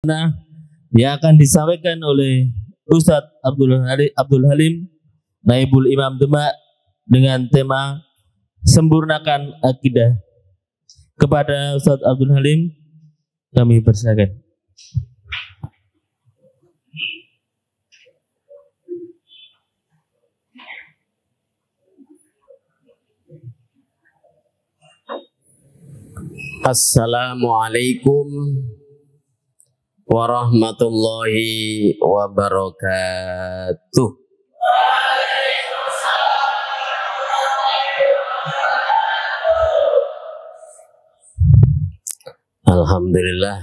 yang akan disampaikan oleh Ustadz Abdul Halim, Naibul Imam Demak, dengan tema Sempurnakan Akidah. Kepada Ustadz Abdul Halim kami persilakan. Assalamualaikum warahmatullahi wabarakatuh. Alhamdulillah,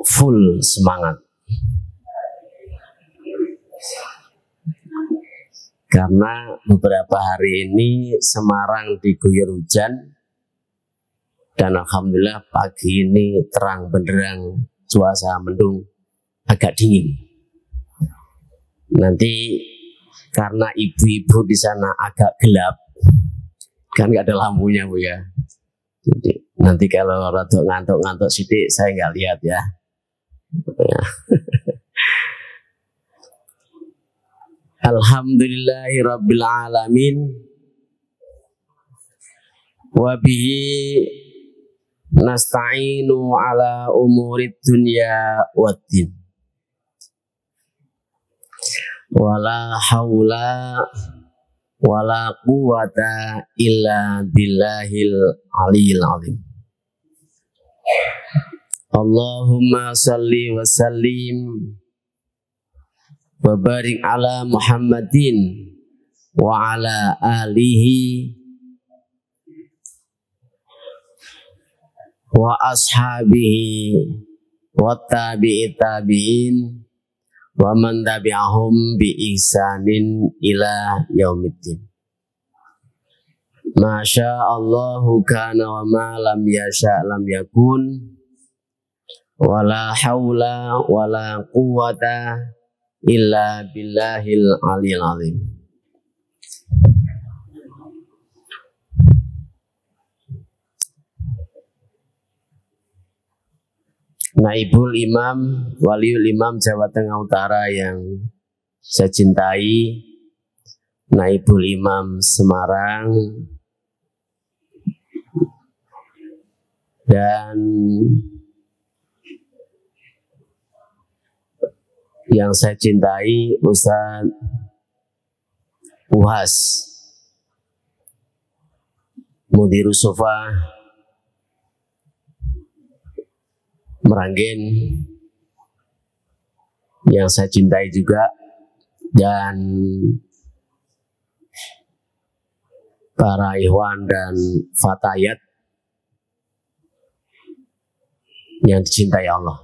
full semangat karena beberapa hari ini Semarang diguyur hujan dan alhamdulillah pagi ini terang benderang, cuaca mendung, agak dingin. Nanti karena ibu-ibu di sana agak gelap, kan nggak ada lampunya Bu ya. Jadi, nanti kalau rada ngantuk-ngantuk sidik saya nggak lihat ya. Alhamdulillahirabbil alamin wa bihi nasta'inu ala umurid dunya waddin wala haula wala quwata illa billahil aliyil azim. Allahumma salli wa sallim wa barik ala Muhammadin wa ala alihi wa ashabihi wa tabi'i tabi'in wa man tabi'ahum bi ihsanin ila yaumiddin. Masya Allahu kana wa ma lam yasha lam yakun wala haula wala quwata illa billahil aliyil azim. Naibul Imam, Waliul Imam Jawa Tengah Utara yang saya cintai, Naibul Imam Semarang, dan yang saya cintai Ustadz Uhas Mudirus Sufa Meranggen, yang saya cintai juga, dan para ikhwan dan fatayat yang dicintai Allah.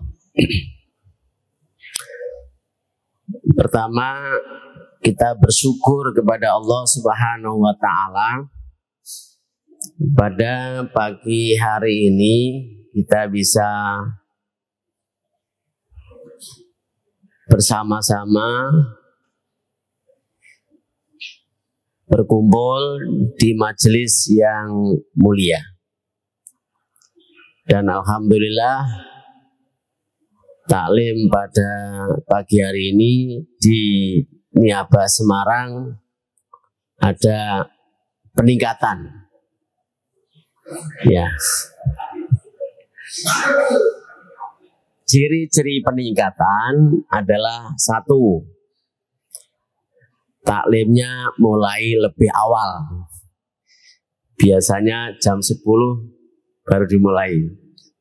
Pertama, kita bersyukur kepada Allah Subhanahu wa Ta'ala. Pada pagi hari ini kita bisa bersama-sama berkumpul di majelis yang mulia. Dan alhamdulillah taklim pada pagi hari ini di Niaba Semarang ada peningkatan. Ya. Ciri-ciri peningkatan adalah satu, taklimnya mulai lebih awal. Biasanya jam 10 baru dimulai.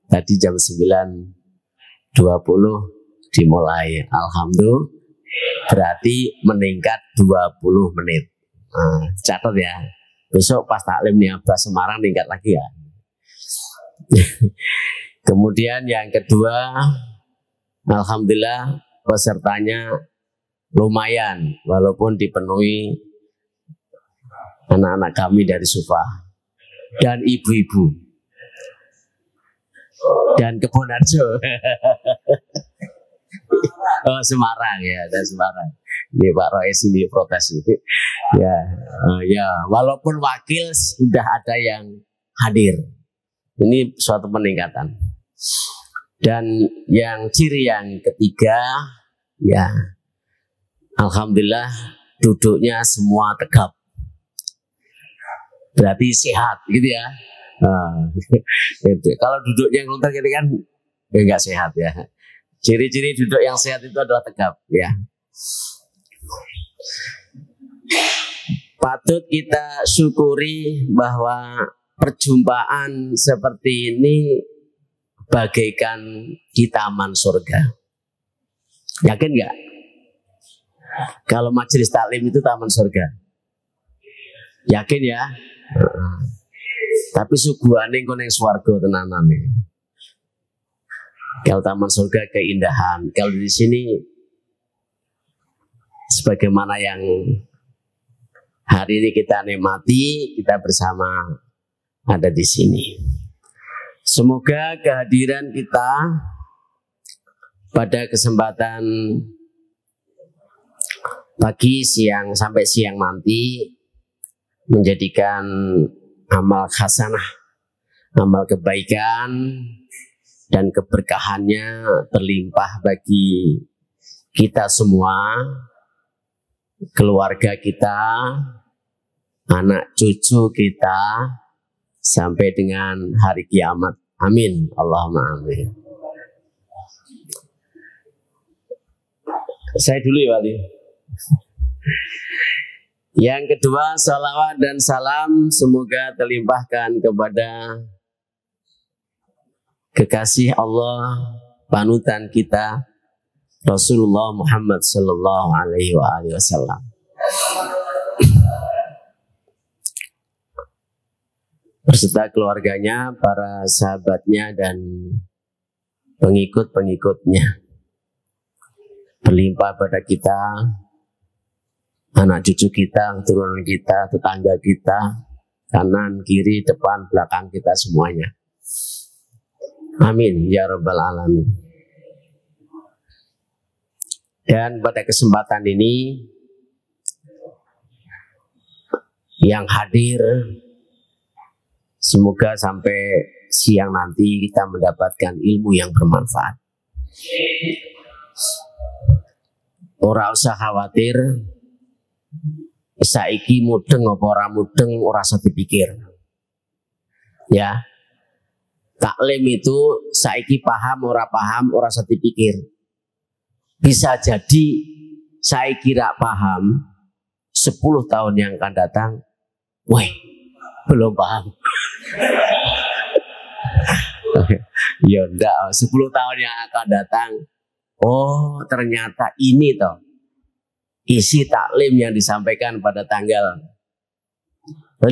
Tadi jam 9:20 dimulai. Alhamdulillah, berarti meningkat 20 menit. Nah, catat ya. Besok pas taklim Niaba Semarang meningkat lagi ya. Kemudian yang kedua, alhamdulillah pesertanya lumayan walaupun dipenuhi anak-anak kami dari Sufa dan ibu-ibu dan Kebonarjo. Oh, Semarang ya, dan Semarang. Ini Pak Rois ini protes ini. Ya, ya, walaupun wakil sudah ada yang hadir. Ini suatu peningkatan. Dan yang ciri yang ketiga, ya alhamdulillah duduknya semua tegap. Berarti sehat gitu ya. Gitu. Kalau duduknya ngeluntar gini kan ya nggak sehat ya. Ciri-ciri duduk yang sehat itu adalah tegap ya. Patut kita syukuri bahwa perjumpaan seperti ini bagaikan di taman surga. Yakin nggak? Kalau majelis taklim itu taman surga. Yakin ya? Tapi suguhane engko ning swarga tenanan nih. Kalau taman surga keindahan. Kalau di sini sebagaimana yang hari ini kita nikmati, kita bersama ada di sini. Semoga kehadiran kita pada kesempatan pagi, siang, sampai siang nanti menjadikan amal hasanah, amal kebaikan dan keberkahannya berlimpah bagi kita semua, keluarga kita, anak cucu kita, sampai dengan hari kiamat. Amin. Allahumma amin. Saya dulu ya Wali. Yang kedua, salawat dan salam semoga terlimpahkan kepada kekasih Allah, panutan kita Rasulullah Muhammad sallallahu alaihi wasallam. Beserta keluarganya, para sahabatnya dan pengikut-pengikutnya. Berlimpah pada kita, anak cucu kita, turunan kita, tetangga kita, kanan, kiri, depan, belakang kita semuanya. Amin ya rabbal alamin. Dan pada kesempatan ini yang hadir, semoga sampai siang nanti kita mendapatkan ilmu yang bermanfaat. Ora usah khawatir, saiki mudeng apa ora mudeng ora usah dipikir. Ya. Taklim itu saiki paham ora usah dipikir. Bisa jadi saiki rak paham 10 tahun yang akan datang, weh, belum paham. Ya enggak, 10 tahun yang akan datang, oh ternyata ini toh isi taklim yang disampaikan pada tanggal 5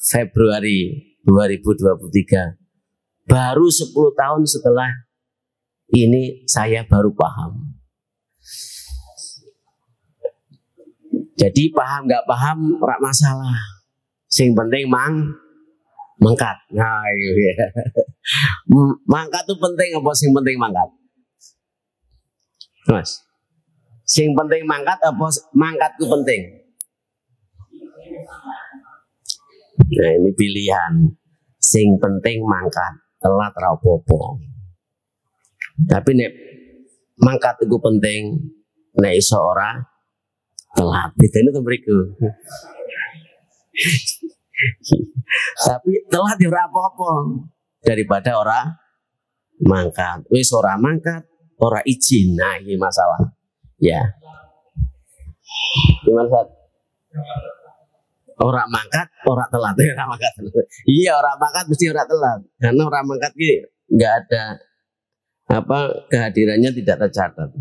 Februari 2023. Baru 10 tahun setelah ini saya baru paham. Jadi paham nggak paham rak masalah. Sing penting mangkat. Nah, iya. Mangkat itu penting apa sing penting mangkat? Mas. Sing penting mangkat apa mangkat itu penting? Nah, ini pilihan. Sing penting mangkat. Telat ra apa-apa. Tapi nek mangkat itu penting, nek iso ora telat. Bedane to mriku. Tapi telat ya ora apa-apa daripada ora mangkat. Wis ora mangkat, ora izin. Nah, ini masalah. Ya. Gimana, Sat? Orang mangkat, orang telat. Orang mangkat. Iya, orang mangkat mesti orang telat. Karena orang mangkat ini nggak ada kehadirannya tidak tercatat.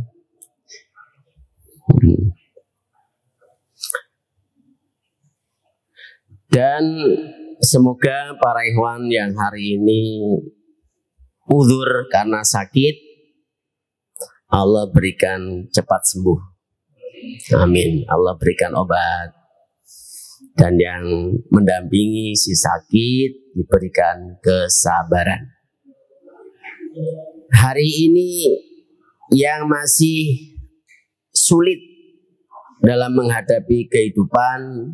Dan semoga para ikhwan yang hari ini uzur karena sakit, Allah berikan cepat sembuh. Amin. Allah berikan obat. Dan yang mendampingi si sakit diberikan kesabaran. Hari ini yang masih sulit dalam menghadapi kehidupan,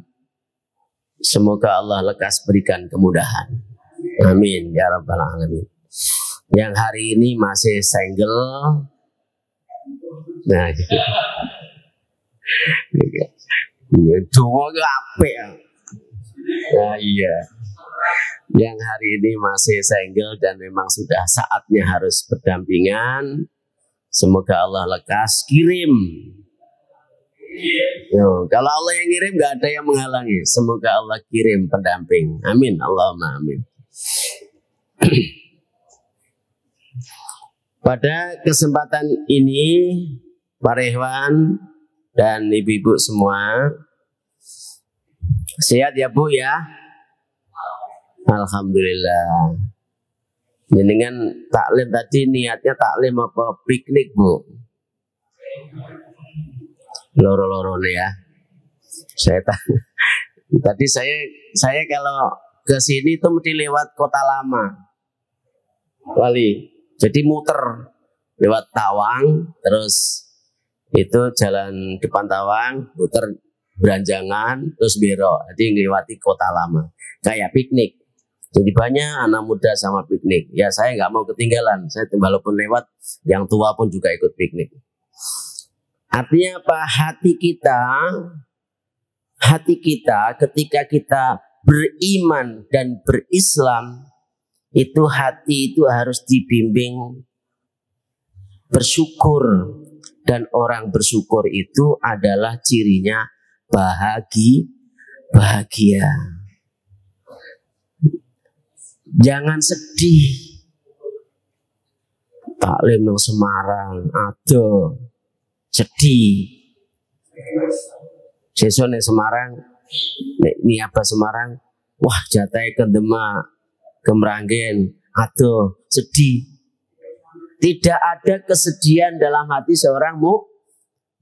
semoga Allah lekas berikan kemudahan. Amin ya rabbal alamin. yang hari ini masih single. Nah, gitu. Iya, donga ki apik. Nah, iya. Yang hari ini masih single dan memang sudah saatnya harus berdampingan. Semoga Allah lekas kirim. Yo, kalau Allah yang kirim nggak ada yang menghalangi. Semoga Allah kirim pendamping. Amin. Allahumma amin. Pada kesempatan ini, Pak Rehwan dan ibu-ibu semua, sehat ya Bu ya? Alhamdulillah. Jenengan taklim tadi niatnya taklim apa piknik Bu? Loro-loro nih ya. Tadi saya kalau ke sini tuh mesti lewat Kota Lama, Wali. Jadi muter lewat Tawang, terus itu jalan depan Tawang, muter Beranjangan, terus belok. Jadi ngelewati Kota Lama, kayak piknik. Jadi banyak anak muda sama piknik. Ya saya nggak mau ketinggalan. Saya walaupun lewat, yang tua pun juga ikut piknik. Artinya apa? Hati kita ketika kita beriman dan berislam, itu hati itu harus dibimbing bersyukur. Dan orang bersyukur itu adalah cirinya bahagia. Jangan sedih. Taklim nang Semarang, aduh, sedih. Sesuk nang Semarang, nek niaba Semarang, wah jatahe ke Demak, ke Meranggen, aduh, sedih. Tidak ada kesedihan dalam hati seorang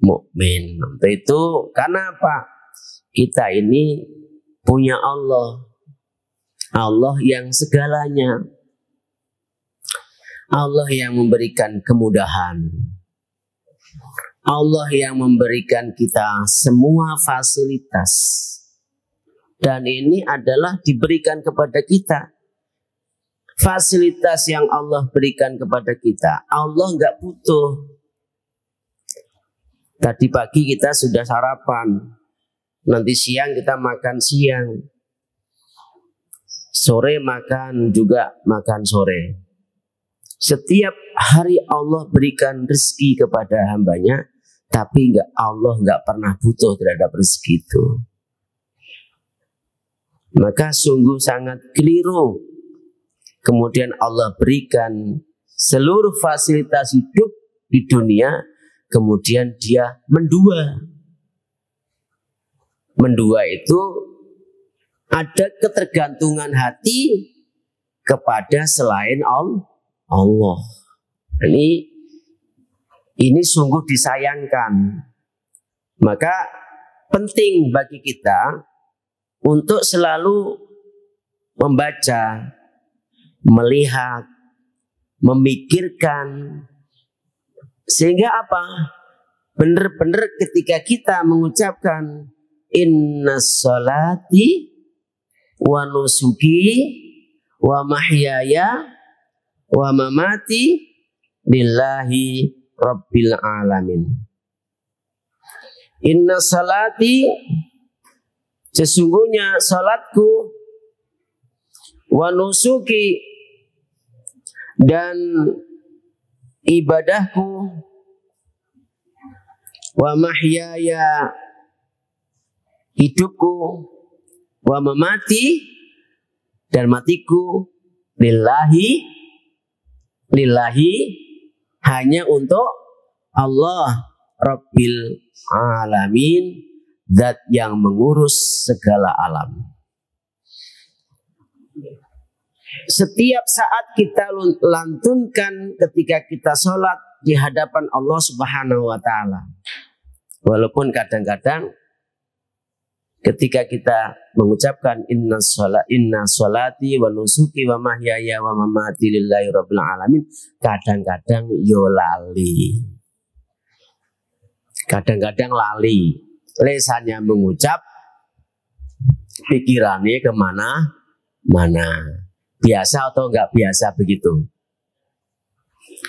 mukmin. Itu karena apa? Kita ini punya Allah. Allah yang segalanya. Allah yang memberikan kemudahan. Allah yang memberikan kita semua fasilitas. Dan ini adalah diberikan kepada kita. Fasilitas yang Allah berikan kepada kita, Allah nggak butuh. Tadi pagi kita sudah sarapan. Nanti siang kita makan siang. Sore makan juga makan sore. Setiap hari Allah berikan rezeki kepada hambanya, tapi Allah nggak pernah butuh terhadap rezeki itu. Maka sungguh sangat keliru. Kemudian Allah berikan seluruh fasilitas hidup di dunia, kemudian dia mendua. Mendua itu ada ketergantungan hati kepada selain Allah. Ini sungguh disayangkan. Maka penting bagi kita untuk selalu membaca, melihat, memikirkan, sehingga apa? Benar-benar ketika kita mengucapkan inna sholati wa nusuki wa mahyaya wa mamati lillahi rabbil alamin. Inna sholati, sesungguhnya salatku, wa nusuki, dan ibadahku, wa mahyaya, hidupku, wa mamati, dan matiku, lillahi, hanya untuk Allah Rabbil Alamin, zat yang mengurus segala alam. Setiap saat kita lantunkan ketika kita sholat di hadapan Allah Subhanahu wa Ta'ala. Walaupun kadang-kadang ketika kita mengucapkan inna sholati wa nusuki wa mahyaya wa mamati lillahi rabbil alamin, kadang-kadang yo lali. Kadang-kadang lali. Lesannya mengucap, pikirannya kemana-mana. Biasa atau enggak biasa begitu?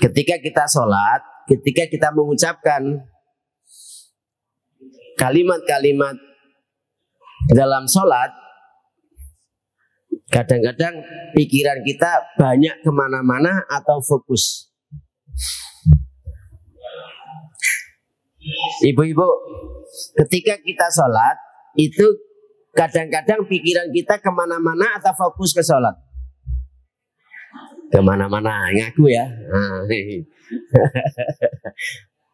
ketika kita sholat, ketika kita mengucapkan kalimat-kalimat dalam sholat, kadang-kadang pikiran kita banyak kemana-mana atau fokus. Ibu-ibu, ketika kita sholat, itu kadang-kadang pikiran kita kemana-mana atau fokus ke sholat? Kemana-mana, ngaku ya.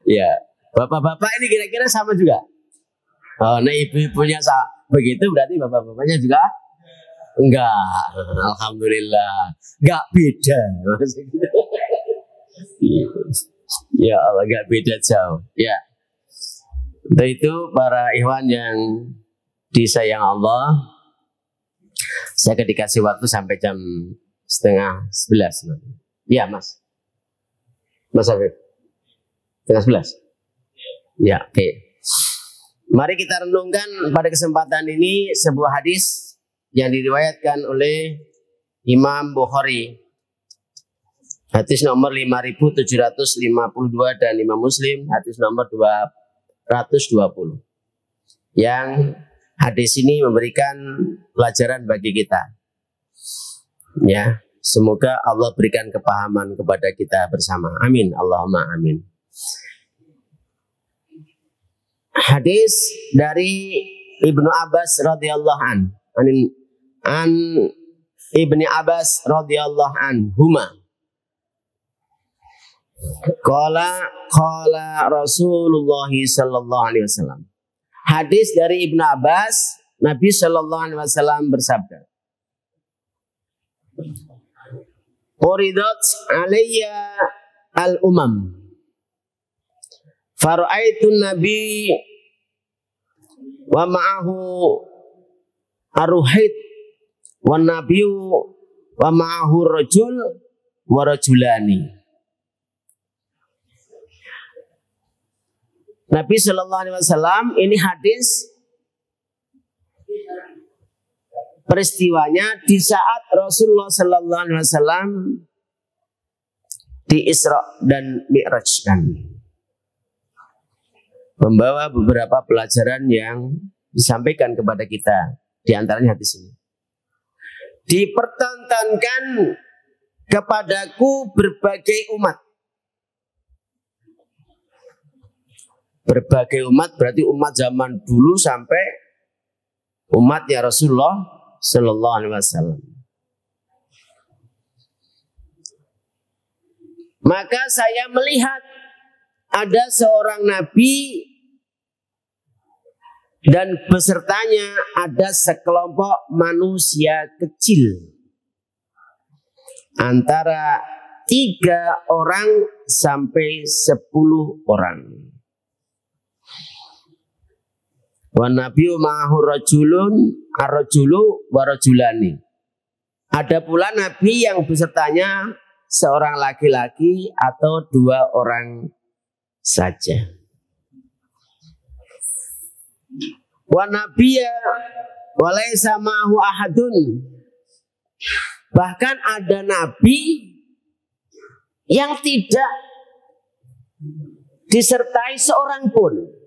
Ya, bapak-bapak ini kira-kira sama juga. Oh, nah ibu-ibunya begitu, berarti bapak-bapaknya juga enggak. Alhamdulillah, enggak beda. Ya Allah, enggak beda jauh. Ya, untuk itu para ikhwan yang disayang Allah, saya akan dikasih waktu sampai jam 10:30. Ya Mas Afif, 10:30. Ya, oke. Mari kita renungkan pada kesempatan ini sebuah hadis yang diriwayatkan oleh Imam Bukhari. Hadis nomor 5752 dan Imam Muslim hadis nomor 220. Yang hadis ini memberikan pelajaran bagi kita. Ya, semoga Allah berikan kepahaman kepada kita bersama. Amin. Allahumma amin. Hadis dari Ibnu Abbas radhiyallahu an Ibni Abbas radhiyallahu anhuma. Qala Rasulullah sallallahu alaihi wasallam. Hadis dari Ibnu Abbas, Nabi sallallahu alaihi wasallam bersabda, "Uridat alayya al-umam. Fara'aitun nabi wa ma'ahu aruhid wa nabiyyu wa ma'ahu rajul wa rajulani." Nabi Shallallahu Alaihi Wasallam, ini hadis peristiwanya di saat Rasulullah Shallallahu Alaihi Wasallam di Isra dan Mi'rajkan, membawa beberapa pelajaran yang disampaikan kepada kita. Di antaranya hadis ini, dipertontonkan kepadaku berbagai umat. Berbagai umat berarti umat zaman dulu sampai umatnya Rasulullah Sallallahu Alaihi Wasallam. Maka saya melihat ada seorang nabi dan besertanya ada sekelompok manusia kecil antara 3 orang sampai 10 orang. Wa nabiyyu ma'ahu rajulun ar-rajulu wa rajulani. Ada pula nabi yang besertanya seorang laki-laki atau 2 orang saja. Wa nabiyya wa laisa ma'ahu ahadun. Bahkan ada nabi yang tidak disertai seorang pun.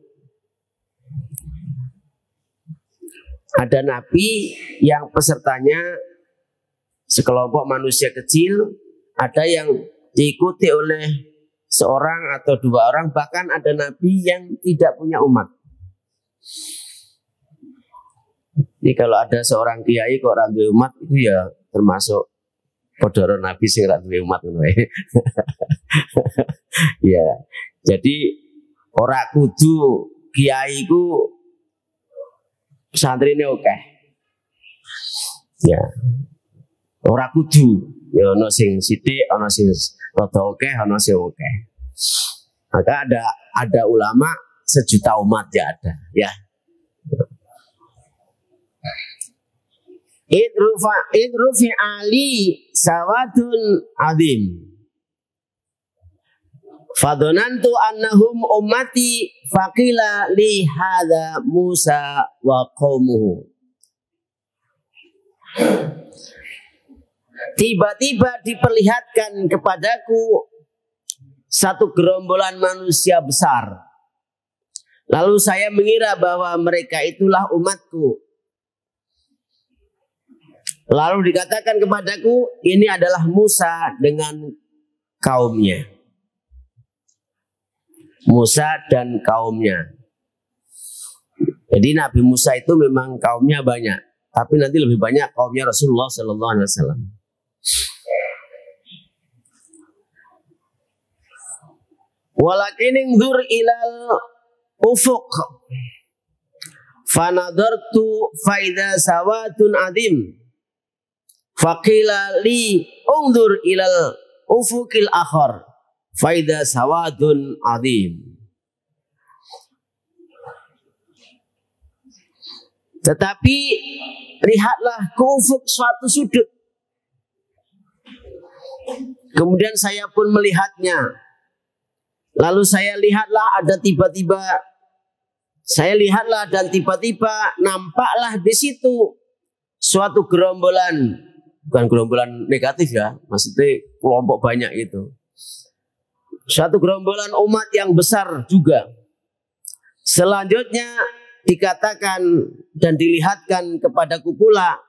Ada nabi yang pesertanya sekelompok manusia kecil, ada yang diikuti oleh seorang atau 2 orang, bahkan ada nabi yang tidak punya umat. Jadi kalau ada seorang kiai kok ora duwe umat, itu ya termasuk podoro nabi sing ora duwe umat ngono. Ya. Jadi ora kudu kiai ku santri ini oke, ya. Ora kudu, ya ono sing sithik, ono sing rada oke, ono sing oke. Maka ada ulama sejuta umat ya ada, ya. Idrufi ali sawadun adim. Fadonantu annahum ummati faqila li hadza Musa wa qaumuhu. Tiba-tiba diperlihatkan kepadaku satu gerombolan manusia besar. Lalu saya mengira bahwa mereka itulah umatku. Lalu dikatakan kepadaku, ini adalah Musa dengan kaumnya. Musa dan kaumnya. Jadi Nabi Musa itu memang kaumnya banyak, tapi nanti lebih banyak kaumnya Rasulullah Sallallahu Alaihi Wasallam. Walakin ingdur ilal ufuq fanadartu faida sawatun adim faqila li ungdur ilal ufuqil akhar faida sawadun adim. Tetapi lihatlah ke ufuk suatu sudut. Kemudian saya pun melihatnya. Lalu saya lihatlah dan tiba-tiba nampaklah di situ suatu gerombolan, bukan gerombolan negatif ya, maksudnya kelompok banyak itu. Suatu gerombolan umat yang besar juga. Selanjutnya dikatakan dan dilihatkan kepadaku pula,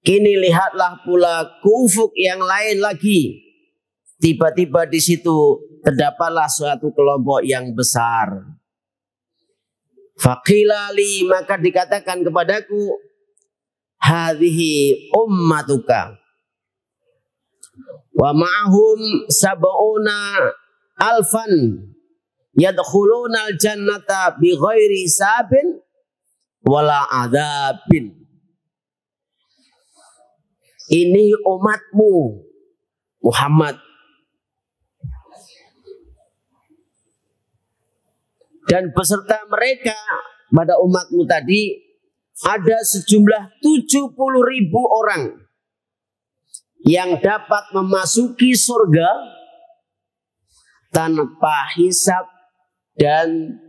kini lihatlah pula ke ufuk yang lain lagi. Tiba-tiba di situ terdapatlah suatu kelompok yang besar. Faqila li, maka dikatakan kepadaku, hadhihi ummatuka wa ma'ahum sab'una alfan yadkhuluna al-jannata bi ghairi hisabin wala adzabin. Ini umatmu Muhammad. Dan beserta mereka pada umatmu tadi ada sejumlah 70.000 orang yang dapat memasuki surga tanpa hisab dan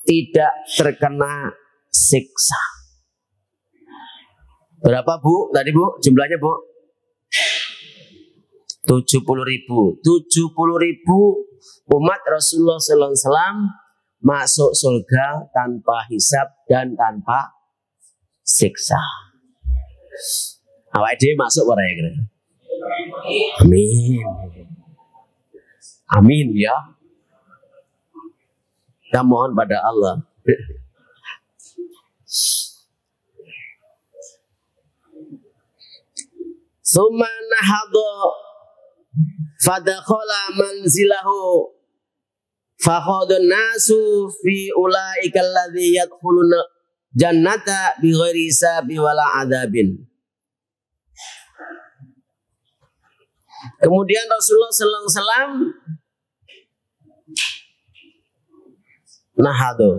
tidak terkena siksa. Berapa Bu? Tadi Bu, jumlahnya Bu? 70.000. 70.000 umat Rasulullah sallallahu alaihi wasallam masuk surga tanpa hisab dan tanpa siksa. Awak dhewe masuk ora ya kira? Amin. Amin ya. Kita mohon pada Allah. Summa nahadha fadakhala manzilahu fakhadun nasu fi ulaika alladhi yadkhuluna jannata bighairi hisabi wala adzabin. Kemudian Rasulullah sallallahu alaihi wasallam nahado,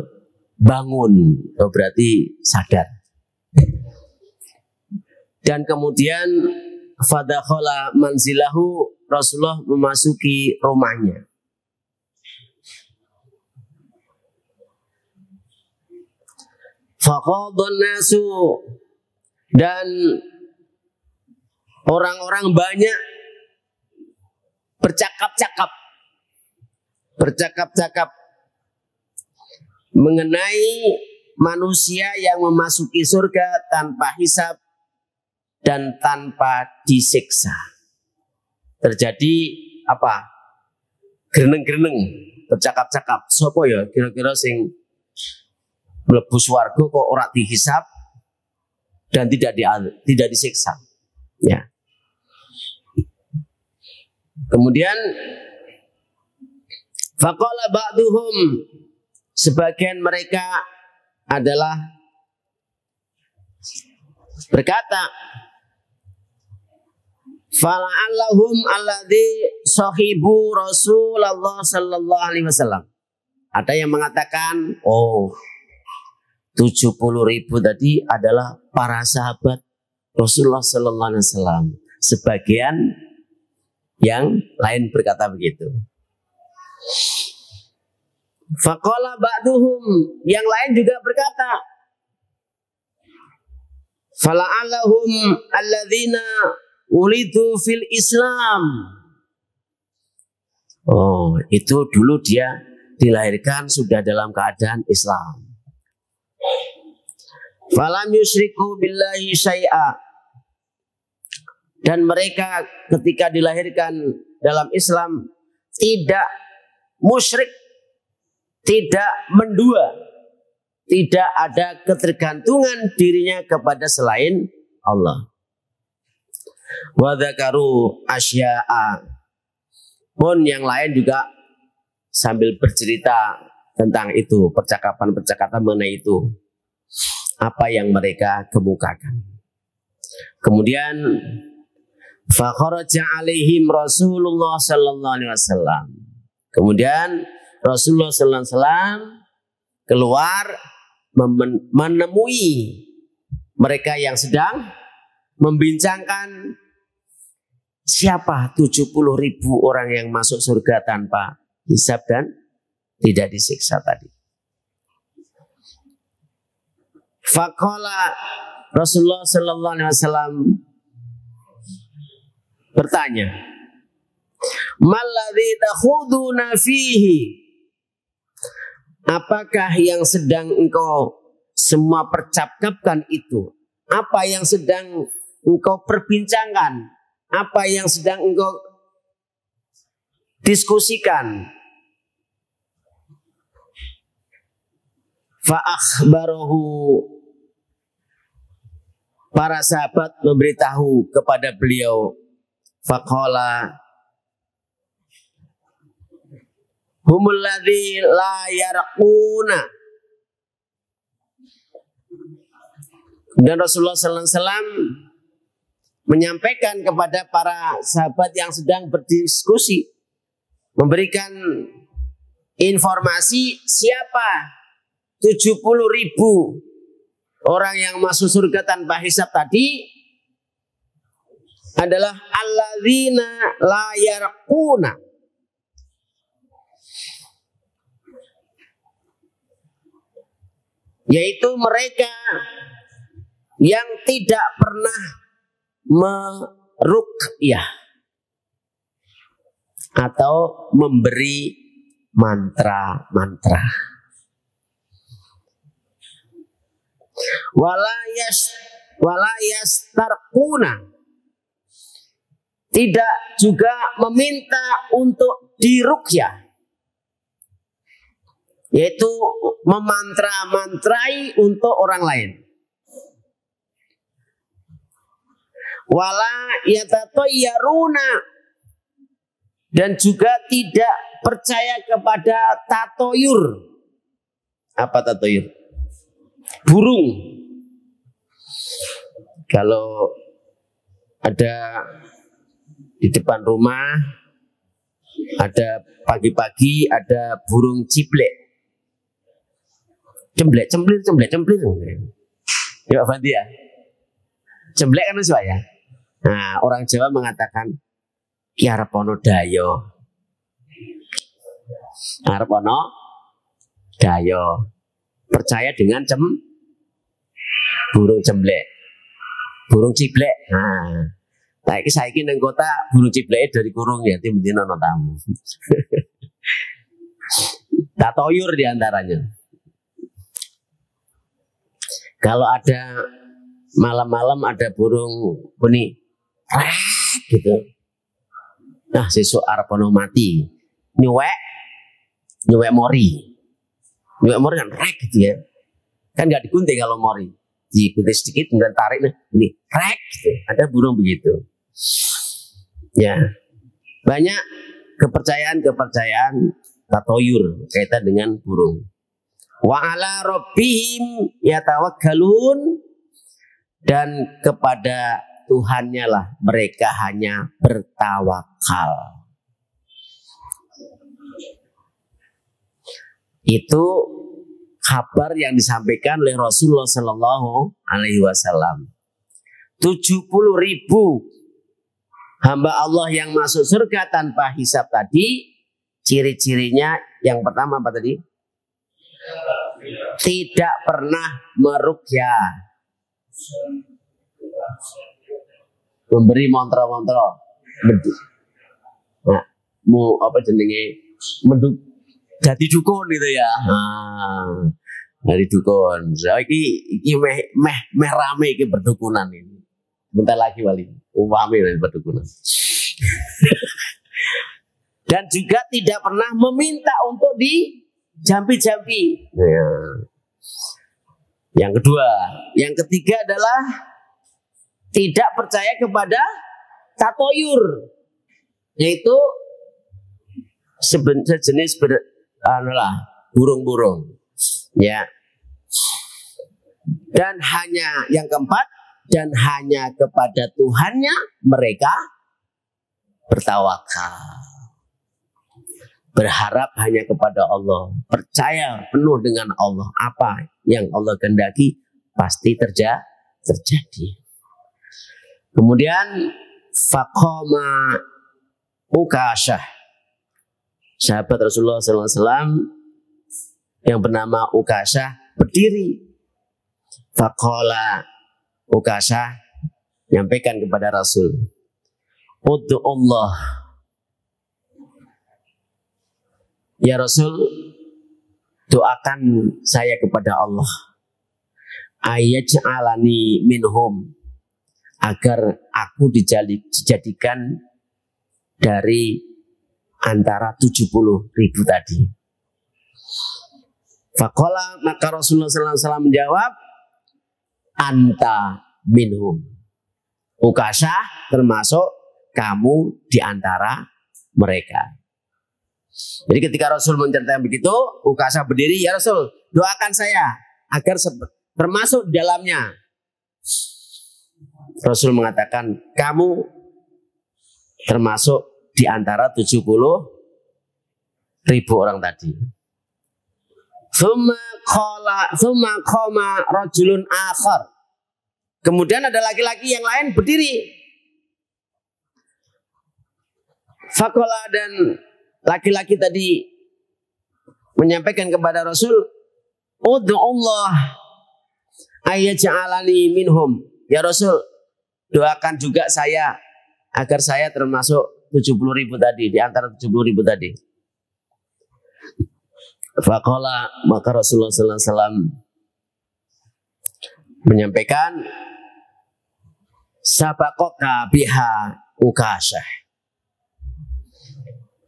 bangun, berarti sadar. Dan kemudian fadakhala manzilahu, Rasulullah memasuki rumahnya. Faqadun nasu, dan orang-orang banyak bercakap-cakap mengenai manusia yang memasuki surga tanpa hisab dan tanpa disiksa. Terjadi apa? Greneng-greneng, bercakap-cakap. Sopo ya kira-kira sing mlebu swarga kok ora dihisab dan tidak disiksa. Ya. Kemudian faqala ba'duhum, sebagian mereka adalah berkata, fala'allahum alladhi sahibu Rasulullah sallallahu alaihi wasallam. Ada yang mengatakan, 70.000 tadi adalah para sahabat Rasulullah sallallahu alaihi wasallam. Sebagian yang lain berkata begitu. Faqala ba'duhum, yang lain juga berkata, fala'allahum alladzina ulidu fil Islam. Oh, itu dulu dia dilahirkan sudah dalam keadaan Islam. Falam yusyriku billahi syai'a. Dan mereka ketika dilahirkan dalam Islam tidak musyrik, tidak mendua, tidak ada ketergantungan dirinya kepada selain Allah. Wa dzakaru asya'a. Pun yang lain juga sambil bercerita tentang itu, percakapan-percakapan mengenai itu, apa yang mereka kemukakan. Kemudian fa kharaja alaihim Rasulullah sallallahu alaihi wasallam. Kemudian Rasulullah sallallahu alaihi wasallam keluar menemui mereka yang sedang membincangkan siapa 70.000 orang yang masuk surga tanpa hisab dan tidak disiksa tadi. Faqala Rasulullah sallallahu alaihi wasallam bertanya, "Malladzi takhuduna fihi?" Apakah yang sedang engkau semua percakapkan itu? Apa yang sedang engkau perbincangkan? Apa yang sedang engkau diskusikan? Fa'akhbarahu, para sahabat memberitahu kepada beliau. Faqala humul ladzi la yarquna. Dan Rasulullah sallallahu alaihi wasallam menyampaikan kepada para sahabat yang sedang berdiskusi, memberikan informasi siapa 70.000 orang yang masuk surga tanpa hisab tadi adalah alladzina la yarquna. Yaitu mereka yang tidak pernah meruqyah atau memberi mantra-mantra. Wala yastarquna, tidak juga meminta untuk diruqyah, yaitu memantra-mantrai untuk orang lain. Wala yatatayyaruna, dan juga tidak percaya kepada tatoyur. Apa tatoyur? Burung. Kalau ada di depan rumah, ada pagi-pagi ada burung ciblek, cemblek. Ya Pak Fandi ya, cemblek kan itu ya. Nah, orang Jawa mengatakan ki arep ana dayo. Arep ana dayo. Percaya dengan burung cemblek, burung ciblek. Nah, saiki nang kota burung ciblek dari kurung ya, timben ana tamu. Tatoyur diantaranya. Kalau ada malam-malam ada burung bunyi gitu. Nah, sesuk arep ana mati. Nyuwek mori. Nyuwek mori kan rek gitu ya. Kan enggak digunting kalau mori. Digunting sedikit kemudian tarik bunyi rek gitu. Ada burung begitu. Ya. Banyak kepercayaan tatoyur kaitan dengan burung. Wa ala rabbihim yatawakkalun, dan kepada Tuhannya lah mereka hanya bertawakal. Itu kabar yang disampaikan oleh Rasulullah Sallallahu Alaihi Wasallam. 70.000 hamba Allah yang masuk surga tanpa hisab tadi, ciri-cirinya yang pertama apa tadi? Tidak pernah meruqyah, memberi mantra-mantra. Nah, mau apa jenenge jadi dukun gitu ya. Dari dukun. Iki meh rame iki berdukunan ini. Bentar lagi wali. Rame berdukunan. Dan juga tidak pernah meminta untuk dijampi-jampi. Ya. Yang kedua, yang ketiga adalah tidak percaya kepada tatoyur, yaitu sejenis burung-burung, ya. Dan hanya yang keempat, dan hanya kepada Tuhannya mereka bertawakal. Berharap hanya kepada Allah, percaya penuh dengan Allah. Apa yang Allah kehendaki pasti terjadi. Kemudian faqama Ukasyah, sahabat Rasulullah SAW yang bernama Ukasyah berdiri. Faqala Ukasyah menyampaikan kepada Rasul, Ud'u Allah, ya Rasul, doakan saya kepada Allah, ayaj'alani minhum, agar aku dijadikan dari antara 70.000 tadi. Faqala, maka Rasulullah SAW menjawab, anta minhum. Ukasyah termasuk kamu di antara mereka. Jadi ketika Rasul menceritakan begitu, Ukasyah berdiri, ya Rasul, doakan saya agar termasuk di dalamnya. Rasul mengatakan, kamu termasuk di antara 70.000 orang tadi. Tsumma qama rajulun akhar. Kemudian ada laki-laki yang lain berdiri. Faqala, dan laki-laki tadi menyampaikan kepada Rasul, Ud'u Allah ayaj'alani minhum. Ya Rasul, doakan juga saya agar saya termasuk 70.000 tadi, di antara 70.000 tadi. Faqala, maka Rasulullah SAW menyampaikan, sabaqaka biha Ukasyah.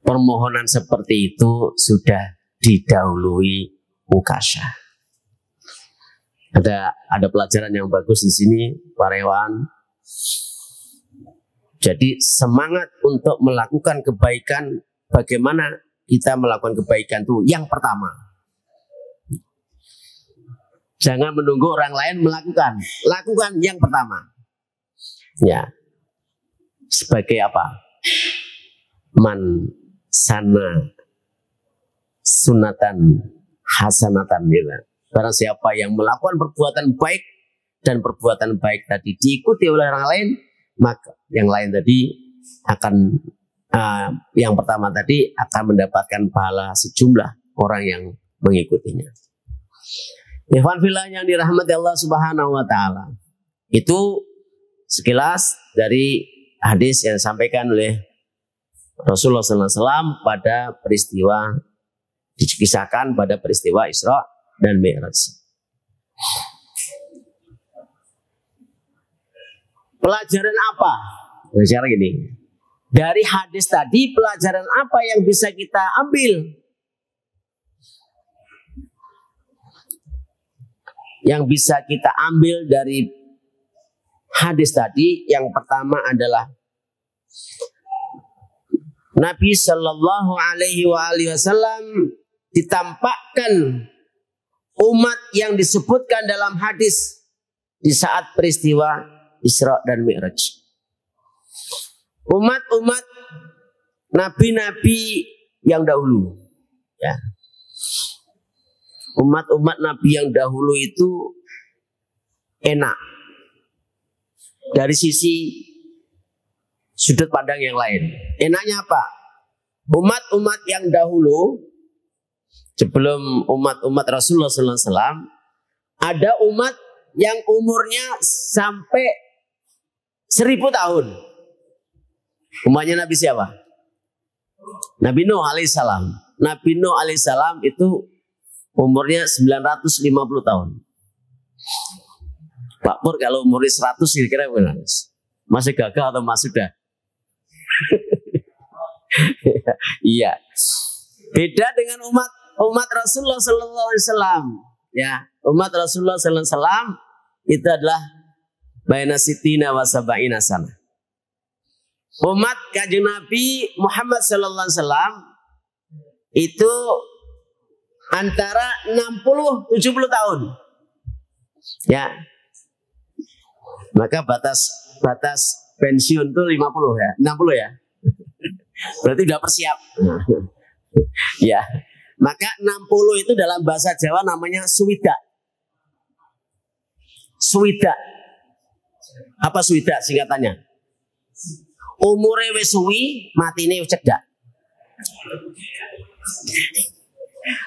Permohonan seperti itu sudah didahului Ukasyah. Ada pelajaran yang bagus di sini, Pak Rewan. Jadi semangat untuk melakukan kebaikan, bagaimana kita melakukan kebaikan itu yang pertama. Jangan menunggu orang lain melakukan, lakukan yang pertama. Ya, sebagai apa? Man sana sunatan hasanatan, gitu. Barang siapa yang melakukan perbuatan baik dan perbuatan baik tadi diikuti oleh orang lain, maka yang lain tadi akan yang pertama tadi akan mendapatkan pahala sejumlah orang yang mengikutinya. Ikhwan fillah yang dirahmati Allah Subhanahu wa taala. Itu sekilas dari hadis yang disampaikan oleh Rasulullah SAW pada peristiwa, dikisahkan pada peristiwa Isra dan Mi'raj. Pelajaran apa? Nah, sekarang gini, dari hadis tadi pelajaran apa yang bisa kita ambil? Yang bisa kita ambil dari hadis tadi, yang pertama adalah Nabi Shallallahu Alaihi Wasallam ditampakkan umat yang disebutkan dalam hadis di saat peristiwa Isra dan Mi'raj. Umat-umat nabi-nabi yang dahulu, ya. Umat-umat nabi yang dahulu itu enak dari sisi sudut pandang yang lain. Enaknya apa? Umat-umat yang dahulu sebelum umat-umat Rasulullah SAW, ada umat yang umurnya sampai 1000 tahun. Umatnya Nabi siapa? Nabi Nuh alaihissalam. Nabi Nuh alaihissalam itu umurnya 950 tahun. Pak Pur kalau umurnya 100 kira-kira benar. Masih gagah atau masih sudah? Iya. Beda dengan umat Rasulullah sallallahu alaihi wasallam. Ya, umat Rasulullah sallallahu alaihi wasallam itu adalah baina sitina wa sab'ina sana. Umat Kanjeng Nabi Muhammad sallallahu alaihi wasallam itu antara 60 70 tahun. Ya. Maka batas pensiun itu 50 ya, 60 ya. Berarti udah persiap. Ya. Maka 60 itu dalam bahasa Jawa namanya suwida. Suwida. Apa suwida singkatannya? Umure wis suwi, matine wis cedak.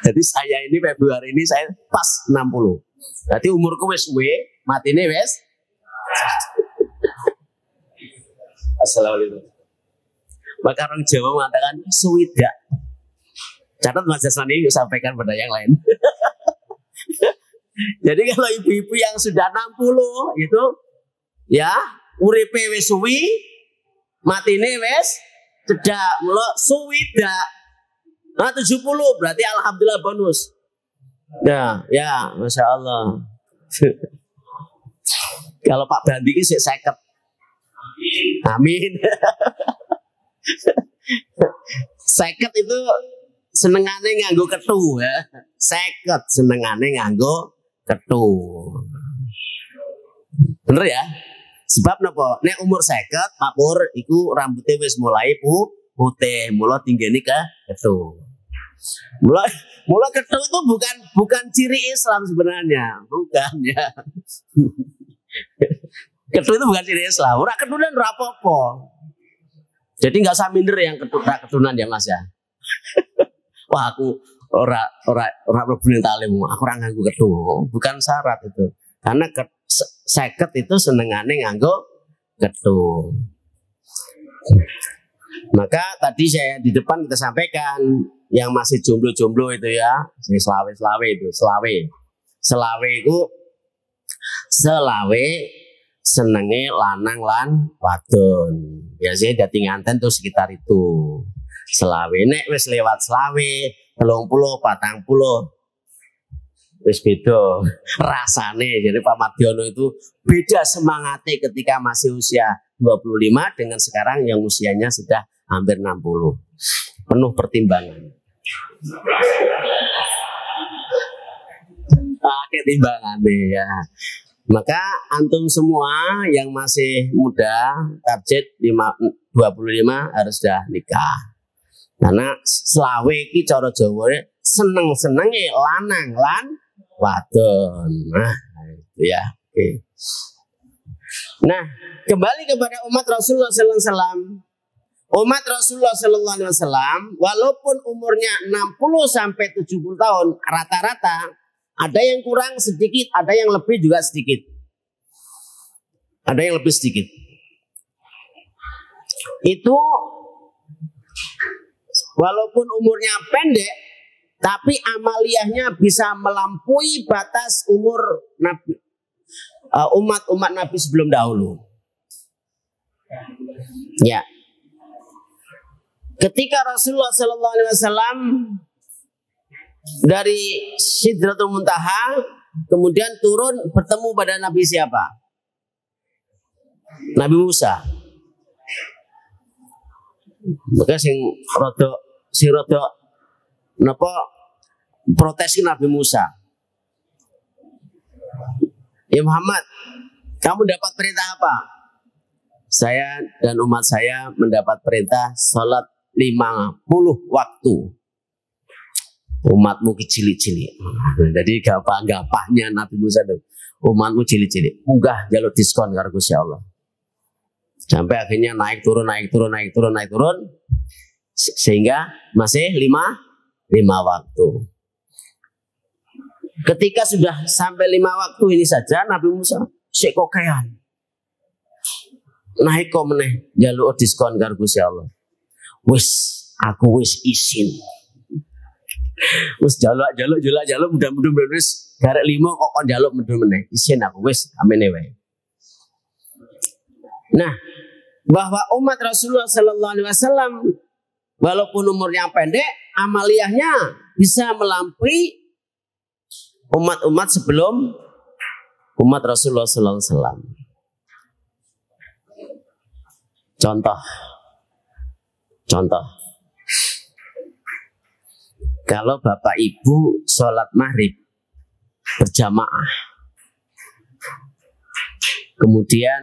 Jadi saya ini Februari ini saya pas 60. Berarti umurku wis suwe, matine wis. Assalamualaikum. Maka orang Jawa mengatakan suwida. Catat Mas Jasmani sampaikan pada yang lain. Jadi kalau ibu-ibu yang sudah 60 itu ya uripe wis suwi, matine wis cedak, mula suwida. Nah 70 berarti alhamdulillah bonus. Nah, ya Masya Allah. Kalau Pak Bandi ini sih 50. Amin. 50 itu senengane nganggo ketu ya. 50 senengane nganggo ketu. Bener ya? Sebab napa? Nek umur 50 Pak Pur iku rambutnya wis mulai putih, mula tinggene ke ketu. Mula ketu itu bukan ciri Islam sebenarnya, bukan ya. Ketu itu bukan ciri Islam. Ora ketunan ora apa-apa. Jadi nggak usah minder yang ketunan ya Mas ya. Wah aku ora mlebu ning talim, aku ora nganggo ketu. Bukan syarat itu. Karena 50 itu senengane nganggo ketu. Maka tadi saya di depan kita sampaikan yang masih jomblo-jomblo itu ya, selawe itu, selawe itu selawe senenge lanang lan wadon. Biasanya dadi nganten tuh sekitar itu. Selawe nek wis lewat selawe 30 40 wis beda rasane. Jadi Pak Mardiono itu beda semangatnya ketika masih usia 25 dengan sekarang yang usianya sudah hampir 60. Penuh pertimbangan. Ketimbangan ya. Maka antum semua yang masih muda target 25 harus sudah nikah. Karena selawe iki cara Jawane seneng-senenge lanang lan wadon. Nah, itu ya. Oke. Nah, kembali kepada umat Rasulullah sallallahu alaihi wasallam. Umat Rasulullah sallallahu alaihi wasallam walaupun umurnya 60 sampai 70 tahun rata-rata, ada yang kurang sedikit, ada yang lebih juga sedikit. Ada yang lebih sedikit. Itu walaupun umurnya pendek, tapi amaliyahnya bisa melampaui batas umur Nabi, umat Nabi sebelum dahulu. Ya. Ketika Rasulullah Sallallahu Alaihi Wasallam dari Sidratul Muntaha kemudian turun bertemu pada Nabi siapa? Nabi Musa. Maka sing rodo napa protesi Nabi Musa. Ya Muhammad, kamu dapat perintah apa? Saya dan umat saya mendapat perintah salat 50 waktu. Umatmu cilik-cilik. Jadi gampang-gampangnya Nabi Musa itu. Umatmu cilik-cilik. Munggah jalur diskon karo Gusti Allah. Sampai akhirnya naik turun. Sehingga masih 5 waktu. Ketika sudah sampai 5 waktu ini saja Nabi Musa sik kokean. Naik kok meneh jalur diskon karo Gusti Allah. Wis aku wis isin. Wis jaluk mudah-mudahan wis garek 5 kok kon jaluk meneh. Isin aku wis amene wae. Nah, bahwa umat Rasulullah sallallahu alaihi wasallam walaupun umurnya pendek, amaliyahnya bisa melampaui umat-umat sebelum umat Rasulullah sallallahu alaihi wasallam. Contoh. Kalau bapak ibu sholat maghrib berjamaah, kemudian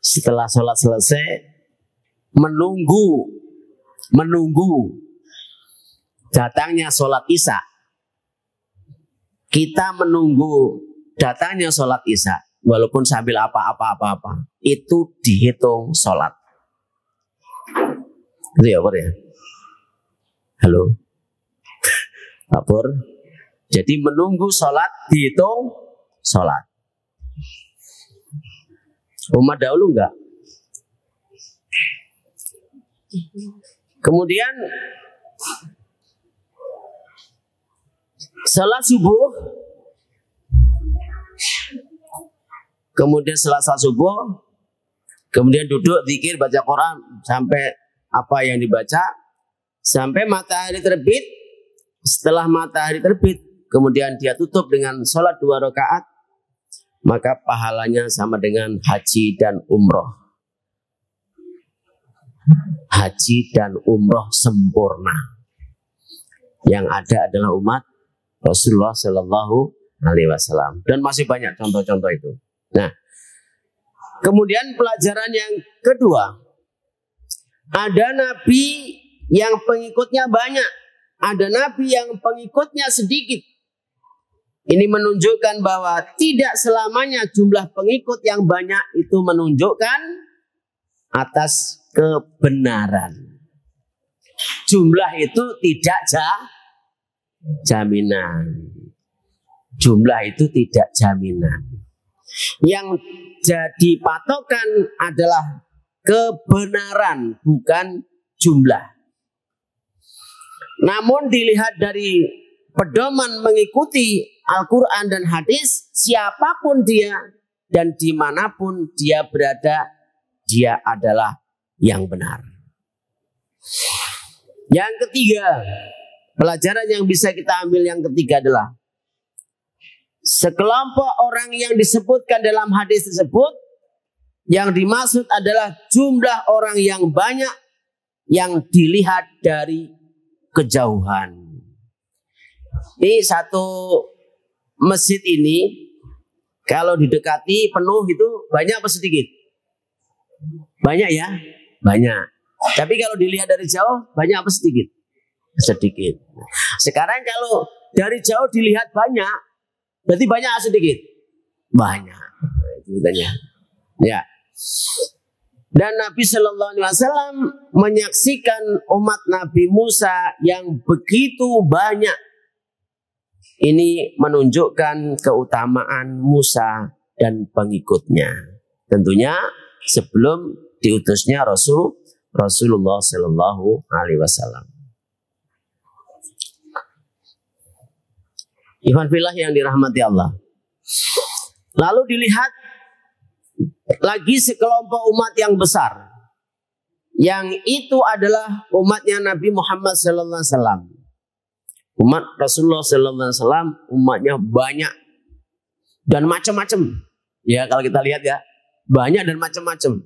setelah sholat selesai menunggu datangnya sholat isya, kita menunggu datangnya sholat isya walaupun sambil apa itu dihitung sholat. Itu ya Pak ya. Halo Pak Pur. Jadi menunggu sholat dihitung sholat. Umat dahulu enggak. Kemudian sholat subuh. Kemudian setelah sholat subuh, kemudian duduk zikir baca Quran sampai apa yang dibaca sampai matahari terbit. Setelah matahari terbit, kemudian dia tutup dengan sholat 2 rakaat, maka pahalanya sama dengan haji dan umroh. Haji dan umroh sempurna. Yang ada adalah umat Rasulullah Sallallahu Alaihi Wasallam. Dan masih banyak contoh-contoh itu. Nah, kemudian pelajaran yang kedua, ada nabi yang pengikutnya banyak, ada nabi yang pengikutnya sedikit. Ini menunjukkan bahwa tidak selamanya jumlah pengikut yang banyak itu menunjukkan atas kebenaran. Jumlah itu tidak jaminan. Jumlah itu tidak jaminan. Yang jadi patokan adalah kebenaran, bukan jumlah. Namun dilihat dari pedoman mengikuti Al-Quran dan hadis, siapapun dia dan dimanapun dia berada, dia adalah yang benar. Yang ketiga, pelajaran yang bisa kita ambil yang ketiga adalah sekelompok orang yang disebutkan dalam hadis tersebut, yang dimaksud adalah jumlah orang yang banyak yang dilihat dari kejauhan. Ini satu masjid ini kalau didekati penuh itu banyak apa sedikit? Banyak ya? Banyak. Tapi kalau dilihat dari jauh banyak apa sedikit? Sedikit. Sekarang kalau dari jauh dilihat banyak, berarti banyak atau sedikit? Banyak. Itu tanya. Ya. Dan Nabi Shallallahu Alaihi Wasallam menyaksikan umat Nabi Musa yang begitu banyak. Ini menunjukkan keutamaan Musa dan pengikutnya. Tentunya sebelum diutusnya Rasulullah Shallallahu Alaihi Wasallam. Ikhwan fillah yang dirahmati Allah. Lalu dilihat lagi sekelompok umat yang besar, yang itu adalah umatnya Nabi Muhammad Sallallahu Alaihi Wasallam. Umat Rasulullah Sallallahu Alaihi Wasallam umatnya banyak dan macam-macam. Ya kalau kita lihat ya, banyak dan macam-macam.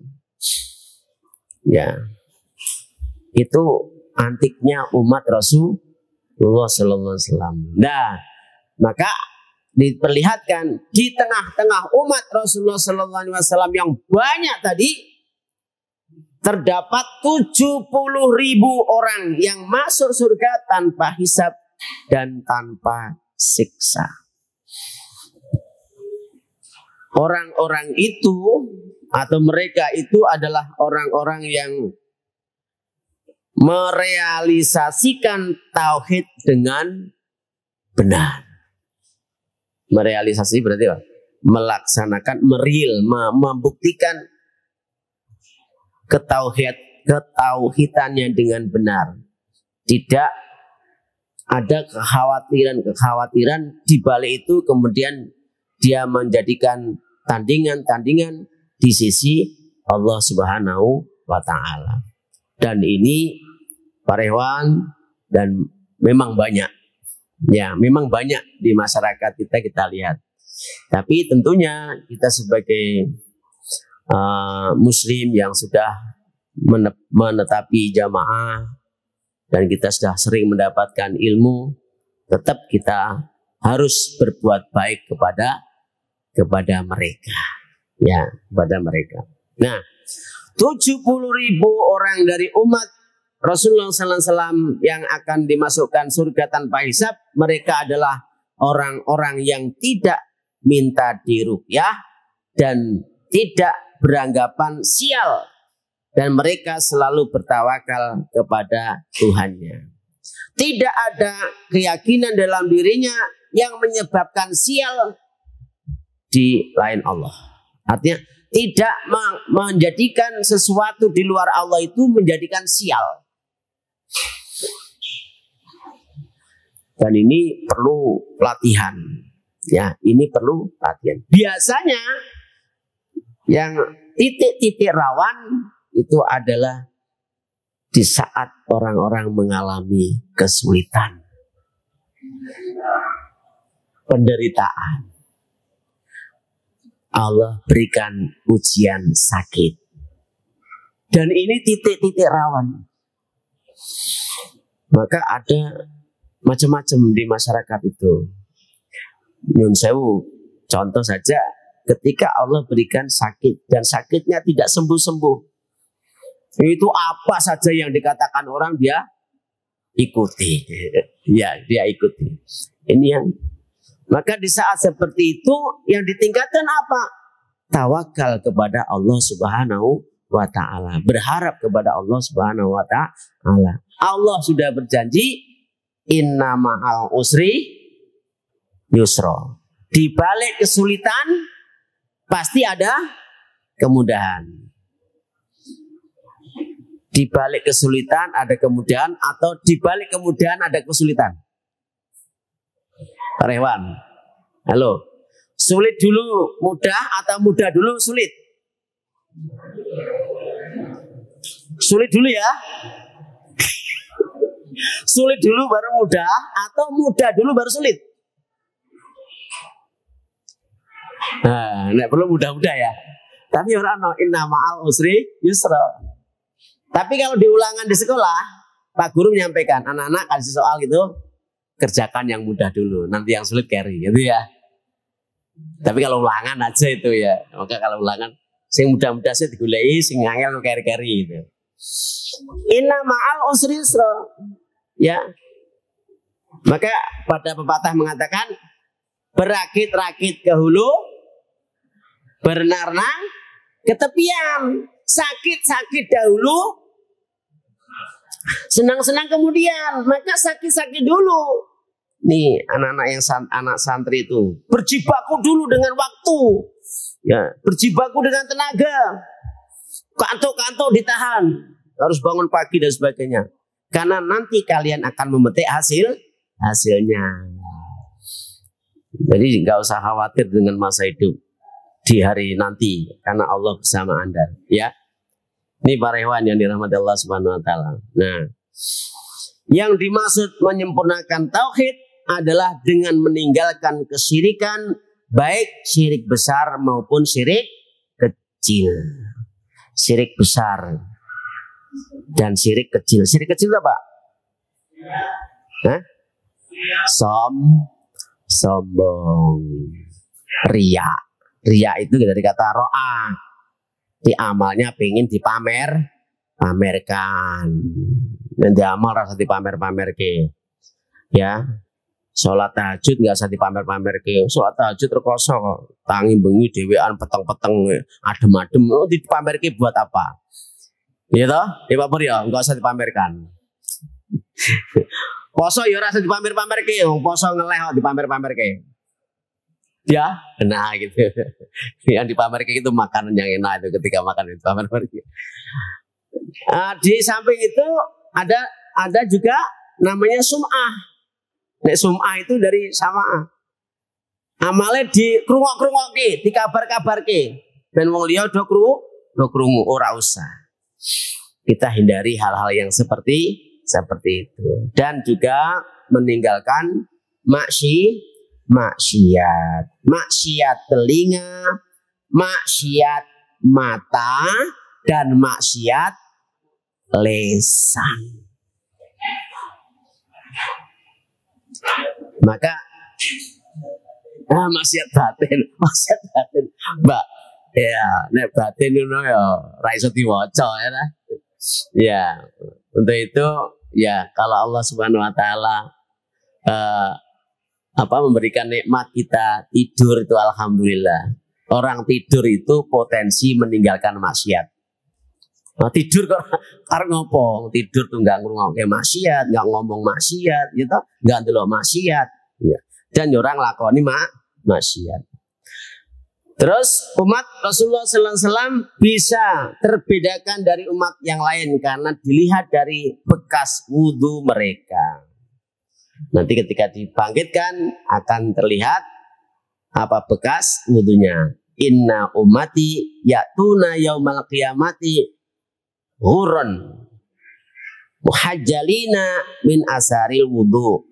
Ya, itu antiknya umat Rasulullah Sallallahu Alaihi Wasallam. Nah, maka diperlihatkan di tengah-tengah umat Rasulullah Sallallahu Alaihi Wasallam yang banyak tadi, terdapat 70.000 orang yang masuk surga tanpa hisab dan tanpa siksa. Orang-orang itu atau mereka itu adalah orang-orang yang merealisasikan tauhid dengan benar. Merealisasi berarti apa? Melaksanakan, membuktikan ketauhidannya dengan benar. Tidak ada kekhawatiran di balik itu kemudian dia menjadikan tandingan-tandingan di sisi Allah Subhanahu wa taala. Dan ini Pak Rewan, dan memang banyak. Ya, memang banyak di masyarakat kita lihat. Tapi tentunya kita sebagai muslim yang sudah menetapi jamaah dan kita sudah sering mendapatkan ilmu, tetap kita harus berbuat baik kepada mereka. Ya, kepada mereka. Nah, 70.000 orang dari umat Rasulullah SAW yang akan dimasukkan surga tanpa hisab, mereka adalah orang-orang yang tidak minta diruqyah dan tidak beranggapan sial, dan mereka selalu bertawakal kepada Tuhannya. Tidak ada keyakinan dalam dirinya yang menyebabkan sial di lain Allah. Artinya tidak menjadikan sesuatu di luar Allah itu menjadikan sial. Dan ini perlu pelatihan. Ya, ini perlu latihan. Biasanya yang titik-titik rawan itu adalah di saat orang-orang mengalami kesulitan, penderitaan. Allah berikan ujian sakit. Dan ini titik-titik rawan. Maka ada macam-macam di masyarakat itu. Nyun sewu, contoh saja ketika Allah berikan sakit dan sakitnya tidak sembuh-sembuh, itu apa saja yang dikatakan orang dia ikuti. Ya, dia ikuti. Ini yang, maka di saat seperti itu yang ditingkatkan apa? Tawakal kepada Allah Subhanahu wa ta'ala, berharap kepada Allah Subhanahu wa ta'ala. Allah sudah berjanji, inna ma'al usri yusra. Di balik kesulitan pasti ada kemudahan. Di balik kesulitan ada kemudahan, atau di balik kemudahan ada kesulitan. Pak Rewan, halo. Sulit dulu mudah atau mudah dulu sulit? Sulit dulu ya. Sulit dulu baru mudah, atau mudah dulu baru sulit? Nah, nek perlu mudah-mudah ya. Tapi orang no inna ma'al usri yusra. Tapi kalau di ulangan di sekolah, Pak Guru menyampaikan, anak-anak kasih soal itu kerjakan yang mudah dulu, nanti yang sulit carry, gitu ya. Tapi kalau ulangan aja itu ya. Maka kalau ulangan sing mudah-mudah sih digulai, sing angel carry-carry gitu. Inna ma'al usri yusra. Ya. Maka pada pepatah mengatakan, berakit-rakit ke hulu, berenang ke tepian. Sakit-sakit dahulu, senang-senang kemudian. Maka sakit-sakit dulu. Nih anak-anak yang anak santri itu berjibaku dulu dengan waktu, ya, berjibaku dengan tenaga, kantuk-kantuk ditahan, harus bangun pagi dan sebagainya, karena nanti kalian akan memetik hasilnya. Jadi nggak usah khawatir dengan masa hidup di hari nanti, karena Allah bersama Anda. Ya, ini Pak Rewan yang dirahmati Allah Subhanahu Wa Taala. Nah, yang dimaksud menyempurnakan tauhid adalah dengan meninggalkan kesyirikan, baik syirik besar maupun syirik kecil. Syirik besar dan syirik kecil. Syirik kecil apa? Hah? Sombong, ria. Ria itu dari kata ro'a. Di amalnya pengen pamerkan. Nanti amal rasa dipamer ke. Ya, sholat tahajud nggak usah dipamer ke. Sholat tahajud rekoso kok. Tangi bengi dewean peteng-peteng adem-adem. Oh, dipamer ke buat apa? Iya toh? Ya Pak Pur ya, nggak usah dipamerkan. Poso ya rasa dipamer ke. Poso ngeleh kok dipamer ke. Ya, nah gitu. Yang dipamer ke itu makanan yang enak itu, ketika makan itu dipamer ke. Di samping itu ada juga namanya sum'ah. Nek sum'ah itu dari sama'ah. Amale di krungok-krungokke, dikabar-kabarke. Ben wong liya do krungu, ora usah. Kita hindari hal-hal yang seperti itu. Dan juga meninggalkan maksiat. Maksiat telinga, maksiat mata, dan maksiat lisan. Maka maksiat batin, Mbak. Ya, nek batin ngono ya ra iso diwaca ya. Ya, untuk itu ya kalau Allah Subhanahu wa taala memberikan nikmat kita tidur itu alhamdulillah. Orang tidur itu potensi meninggalkan maksiat. Nah, tidur kok karena ngopo? Tidur tuh nggak ngrungokke maksiat, nggak ngomong maksiat, gitu, nggak ndelok maksiat, ya. Dan orang lakoni maksiat. Terus umat Rasulullah Sallallahu Alaihi Wasallam bisa terbedakan dari umat yang lain karena dilihat dari bekas wudhu mereka. Nanti ketika dibangkitkan akan terlihat apa bekas wudhunya. Inna ummati ya'tuna yaumal qiyamati hurun muhajjalina min asaril wudhu.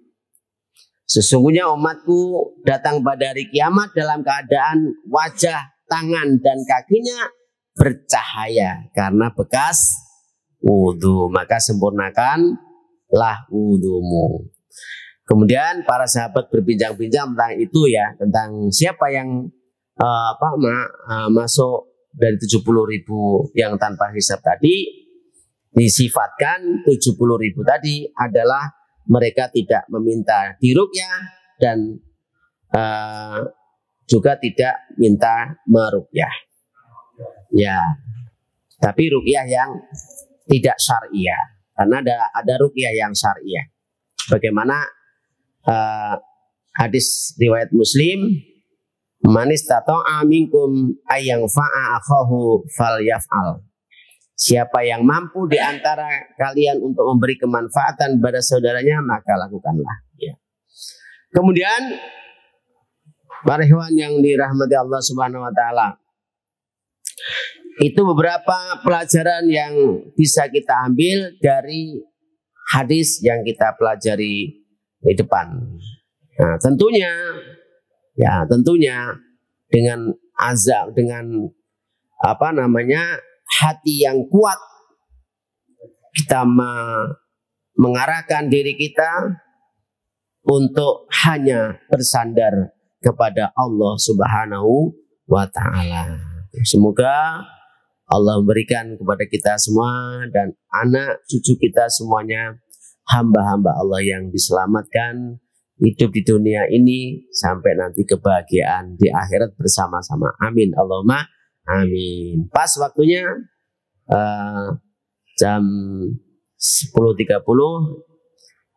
Sesungguhnya umatku datang pada hari kiamat dalam keadaan wajah, tangan, dan kakinya bercahaya karena bekas wudhu. Maka sempurnakanlah wudhumu. Kemudian para sahabat berbincang-bincang tentang itu ya, tentang siapa yang masuk dari 70.000 yang tanpa hisab tadi. Disifatkan 70.000 tadi adalah mereka tidak meminta diruqyah dan juga tidak minta meruqyah. Ya, tapi ruqyah yang tidak syariah. Karena ada ruqyah yang syariah. Bagaimana hadis riwayat Muslim, man istata'a minkum ayyang fa'a akhahu falyaf'al. Siapa yang mampu di antara kalian untuk memberi kemanfaatan pada saudaranya, maka lakukanlah. Ya. Kemudian para ikhwan yang dirahmati Allah Subhanahu wa taala, itu beberapa pelajaran yang bisa kita ambil dari hadis yang kita pelajari di depan. Nah, tentunya dengan azam, dengan hati yang kuat, kita mengarahkan diri kita untuk hanya bersandar kepada Allah Subhanahu wa taala. Semoga Allah memberikan kepada kita semua dan anak cucu kita semuanya hamba-hamba Allah yang diselamatkan hidup di dunia ini sampai nanti kebahagiaan di akhirat bersama-sama. Amin. Allahumma amin. Pas waktunya jam 10.30.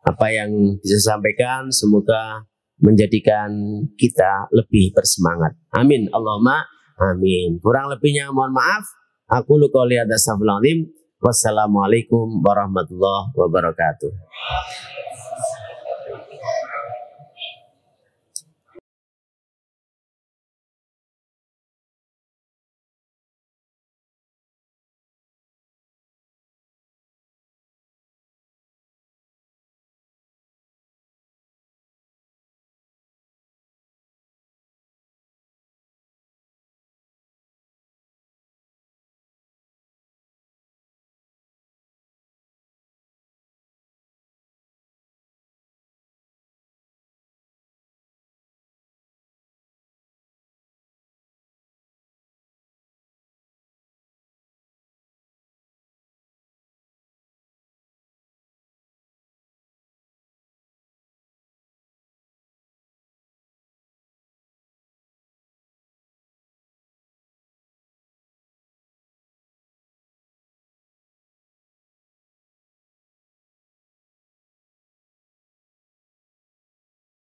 Apa yang bisa sampaikan semoga menjadikan kita lebih bersemangat. Amin. Allahumma amin. Kurang lebihnya mohon maaf. Aku qouli hadza. Wassalamualaikum warahmatullahi wabarakatuh.